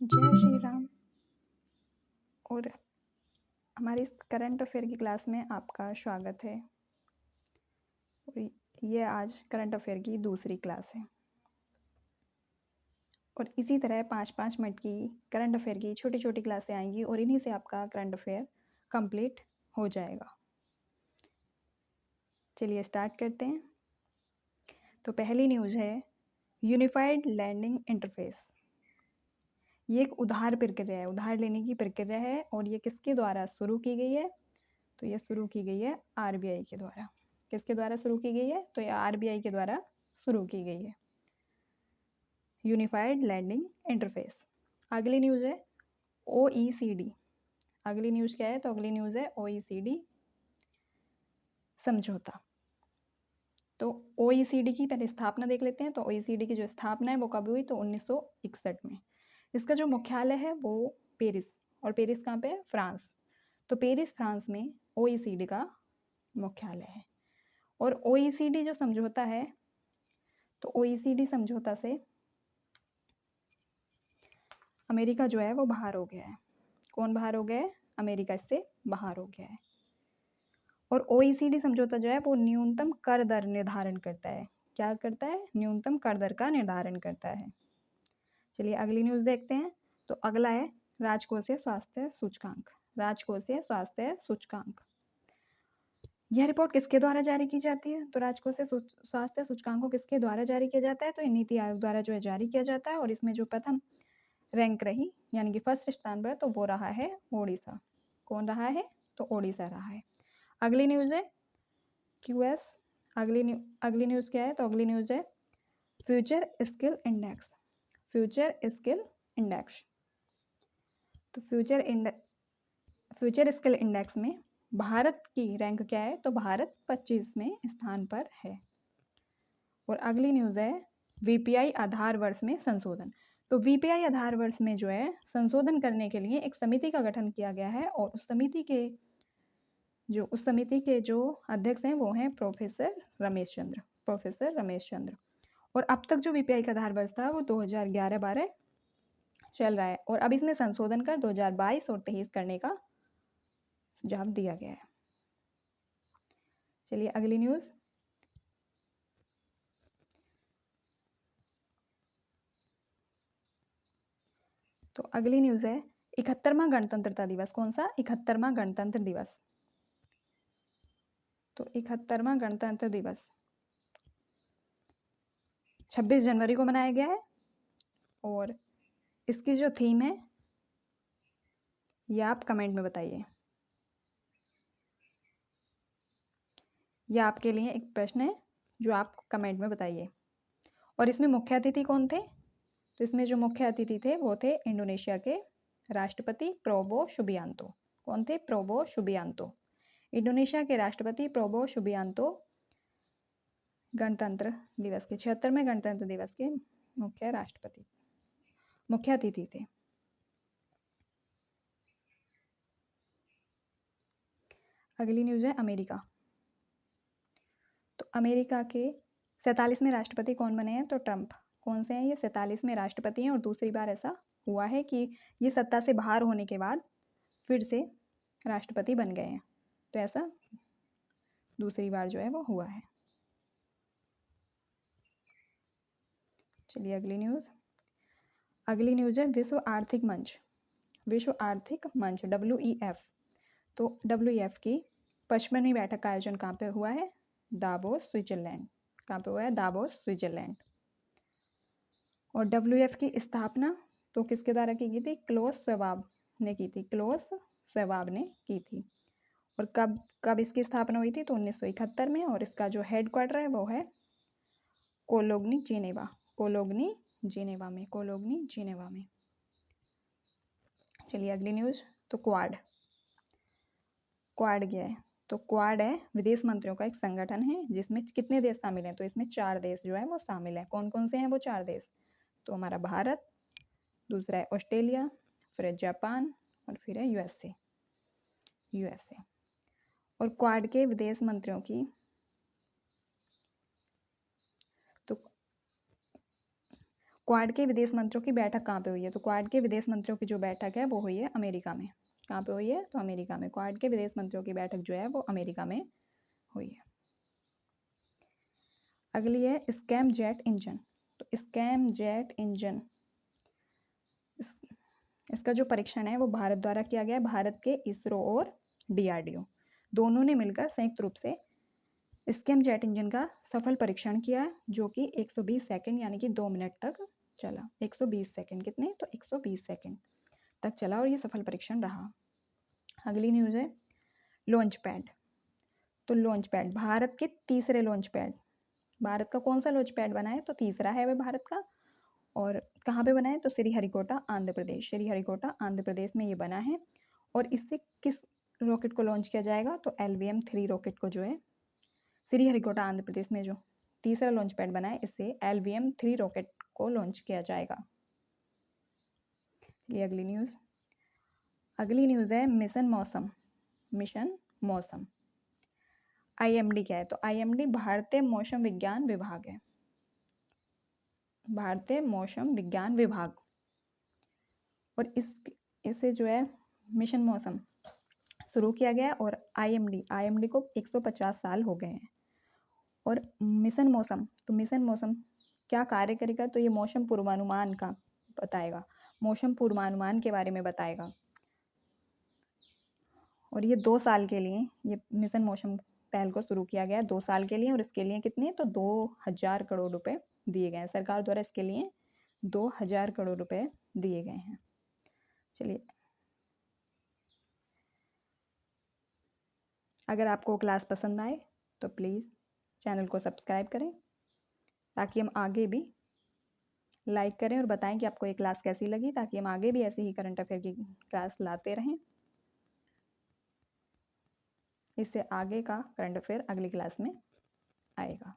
जय श्री राम। और हमारी इस करंट अफेयर की क्लास में आपका स्वागत है। और ये आज करंट अफेयर की दूसरी क्लास है और इसी तरह 5-5 मिनट की करंट अफेयर की छोटी छोटी क्लासें आएंगी और इन्हीं से आपका करंट अफेयर कंप्लीट हो जाएगा। चलिए स्टार्ट करते हैं। तो पहली न्यूज़ है यूनिफाइड लैंडिंग इंटरफेस। ये एक उधार प्रक्रिया है, उधार लेने की प्रक्रिया है और ये किसके द्वारा शुरू की गई है? तो ये शुरू की गई है आरबीआई के द्वारा। किसके द्वारा शुरू की गई है? तो ये आरबीआई के द्वारा शुरू की गई है, यूनिफाइड लैंडिंग इंटरफेस। अगली न्यूज़ है ओईसीडी। अगली न्यूज़ क्या है? तो अगली न्यूज़ है ओईसीडी समझौता। तो ओईसीडी की पहले स्थापना देख लेते हैं। तो ओईसीडी की जो स्थापना है वो कब हुई? तो 1961 में। इसका जो मुख्यालय है वो पेरिस, और पेरिस कहाँ पे है? फ्रांस। तो पेरिस फ्रांस में ओईसीडी का मुख्यालय है। और ओईसीडी जो समझौता है, तो ओईसीडी समझौता से अमेरिका जो है वो बाहर हो गया है। कौन बाहर हो गया है? अमेरिका इससे बाहर हो गया है। और ओईसीडी समझौता जो है वो न्यूनतम कर दर निर्धारण करता है। क्या करता है? न्यूनतम कर दर का निर्धारण करता है। चलिए अगली न्यूज़ देखते हैं। तो अगला है राजकोषीय स्वास्थ्य सूचकांक। राजकोषीय स्वास्थ्य सूचकांक, यह रिपोर्ट किसके द्वारा जारी की जाती है? तो राजकोषीय स्वास्थ्य सूचकांक को किसके द्वारा जारी किया जाता है? तो नीति आयोग द्वारा जो है जारी किया जाता है। और इसमें जो प्रथम रैंक रही, यानी कि फर्स्ट स्थान पर, तो वो रहा है ओडिशा। कौन रहा है? तो ओडिशा रहा है। अगली न्यूज़ है क्यूएस। अगली न्यूज़ क्या है? तो अगली न्यूज़ है future skill index. Future skill index. तो फ्यूचर स्किल इंडेक्स में भारत की रैंक क्या है? तो भारत 25वें स्थान पर है। और अगली न्यूज़ है वीपीआई आधार वर्ष में संशोधन। तो वीपीआई आधार वर्ष में जो है संशोधन करने के लिए एक समिति का गठन किया गया है और उस समिति के जो अध्यक्ष हैं वो हैं प्रोफेसर रमेश चंद्र। प्रोफेसर रमेश चंद्र। और अब तक जो वीपीआई का आधार वर्ष था वो 2011-12 चल रहा है और अब इसमें संशोधन कर 2022 और 23 करने का सुझाव दिया गया है। चलिए अगली न्यूज़। तो अगली न्यूज़ है 71वां गणतंत्रता दिवस। कौन सा? 71वां गणतंत्र दिवस। तो 71वां गणतंत्र दिवस 26 जनवरी को मनाया गया है और इसकी जो थीम है ये आप कमेंट में बताइए। यह आपके लिए एक प्रश्न है जो आप कमेंट में बताइए। और इसमें मुख्य अतिथि कौन थे? तो इसमें जो मुख्य अतिथि थे वो थे इंडोनेशिया के राष्ट्रपति प्रोबो सुबियांतो। कौन थे? प्रोबो सुबियांतो। इंडोनेशिया के राष्ट्रपति प्रोबो सुबियांतो गणतंत्र दिवस के 76वें गणतंत्र दिवस के मुख्य अतिथि थे। अगली न्यूज़ है अमेरिका। तो अमेरिका के 47वें राष्ट्रपति कौन बने हैं? तो ट्रंप। कौन से हैं ये? 47वें राष्ट्रपति हैं और दूसरी बार ऐसा हुआ है कि ये सत्ता से बाहर होने के बाद फिर से राष्ट्रपति बन गए हैं। तो ऐसा दूसरी बार जो है वो हुआ है। चलिए अगली न्यूज़ है विश्व आर्थिक मंच। विश्व आर्थिक मंच WEF। तो WEF की 55वीं बैठक का आयोजन कहाँ पे हुआ है? Davos, Switzerland. कहाँ पे हुआ है? Davos, Switzerland. और WEF की स्थापना तो किसके द्वारा की गई थी? क्लोस श्वाब ने की थी। क्लोस श्वाब ने की थी। और कब इसकी स्थापना हुई थी? तो 1971 में। और इसका जो हेडक्वार्टर है वो है कोलोग्नी, जिनेवा। कोलोग्नी, जिनेवा में। चलिए अगली न्यूज़। तो क्वाड क्या है? तो क्वाड है विदेश मंत्रियों का एक संगठन है जिसमें कितने देश शामिल हैं? तो इसमें 4 देश जो है वो शामिल है। कौन कौन से हैं वो 4 देश? तो हमारा भारत, दूसरा है ऑस्ट्रेलिया, फिर है जापान और फिर है यूएसए। और क्वाड के विदेश मंत्रियों की क्वाड के विदेश मंत्रियों की बैठक कहाँ पे हुई है? तो क्वाड के विदेश मंत्रियों की जो बैठक है वो हुई है अमेरिका में। कहाँ पे हुई है? तो अमेरिका में। क्वाड के विदेश मंत्रियों की बैठक जो है वो अमेरिका में हुई है। अगली है स्कैम जेट इंजन। तो स्कैम जेट इंजन, इसका जो परीक्षण है वो भारत द्वारा किया गया है। भारत के इसरो और DRDO दोनों ने मिलकर संयुक्त रूप से स्कैम जेट इंजन का सफल परीक्षण किया, जो कि 120 सेकंड यानी कि 2 मिनट तक चला। 120 सेकंड, कितने? तो 120 सेकंड तक चला और ये सफल परीक्षण रहा। अगली न्यूज़ है लॉन्च पैड। तो लॉन्च पैड, भारत के तीसरे लॉन्च पैड, भारत का कौन सा लॉन्च पैड बना है? तो तीसरा है वह भारत का। और कहाँ पे बना है? तो श्रीहरिकोटा आंध्र प्रदेश। श्रीहरिकोटा आंध्र प्रदेश में ये बना है। और इससे किस रॉकेट को लॉन्च किया जाएगा? तो LVM-3 रॉकेट को जो है श्रीहरिकोटा आंध्र प्रदेश में जो तीसरा लॉन्च पैड बना है, इससे LVM-3 रॉकेट को लॉन्च किया जाएगा। चलिए अगली न्यूज़। अगली न्यूज़ है मिशन मौसम। मिशन मौसम IMD क्या है? तो IMD भारतीय मौसम विज्ञान विभाग है। भारतीय मौसम विज्ञान विभाग। और इसे जो है मिशन मौसम शुरू किया गया और IMD को 150 साल हो गए हैं। और मिशन मौसम, तो मिशन मौसम क्या कार्य करेगा? तो ये मौसम पूर्वानुमान का बताएगा, मौसम पूर्वानुमान के बारे में बताएगा। और ये 2 साल के लिए, ये मिशन मौसम पहल को शुरू किया गया 2 साल के लिए। और इसके लिए कितने? तो 2000 करोड़ रुपए दिए गए हैं सरकार द्वारा। इसके लिए 2000 करोड़ रुपए दिए गए हैं। चलिए, अगर आपको क्लास पसंद आए तो प्लीज़ चैनल को सब्सक्राइब करें, ताकि हम आगे भी लाइक करें और बताएं कि आपको ये क्लास कैसी लगी, ताकि हम आगे भी ऐसे ही करंट अफेयर की क्लास लाते रहें। इससे आगे का करंट अफेयर अगली क्लास में आएगा।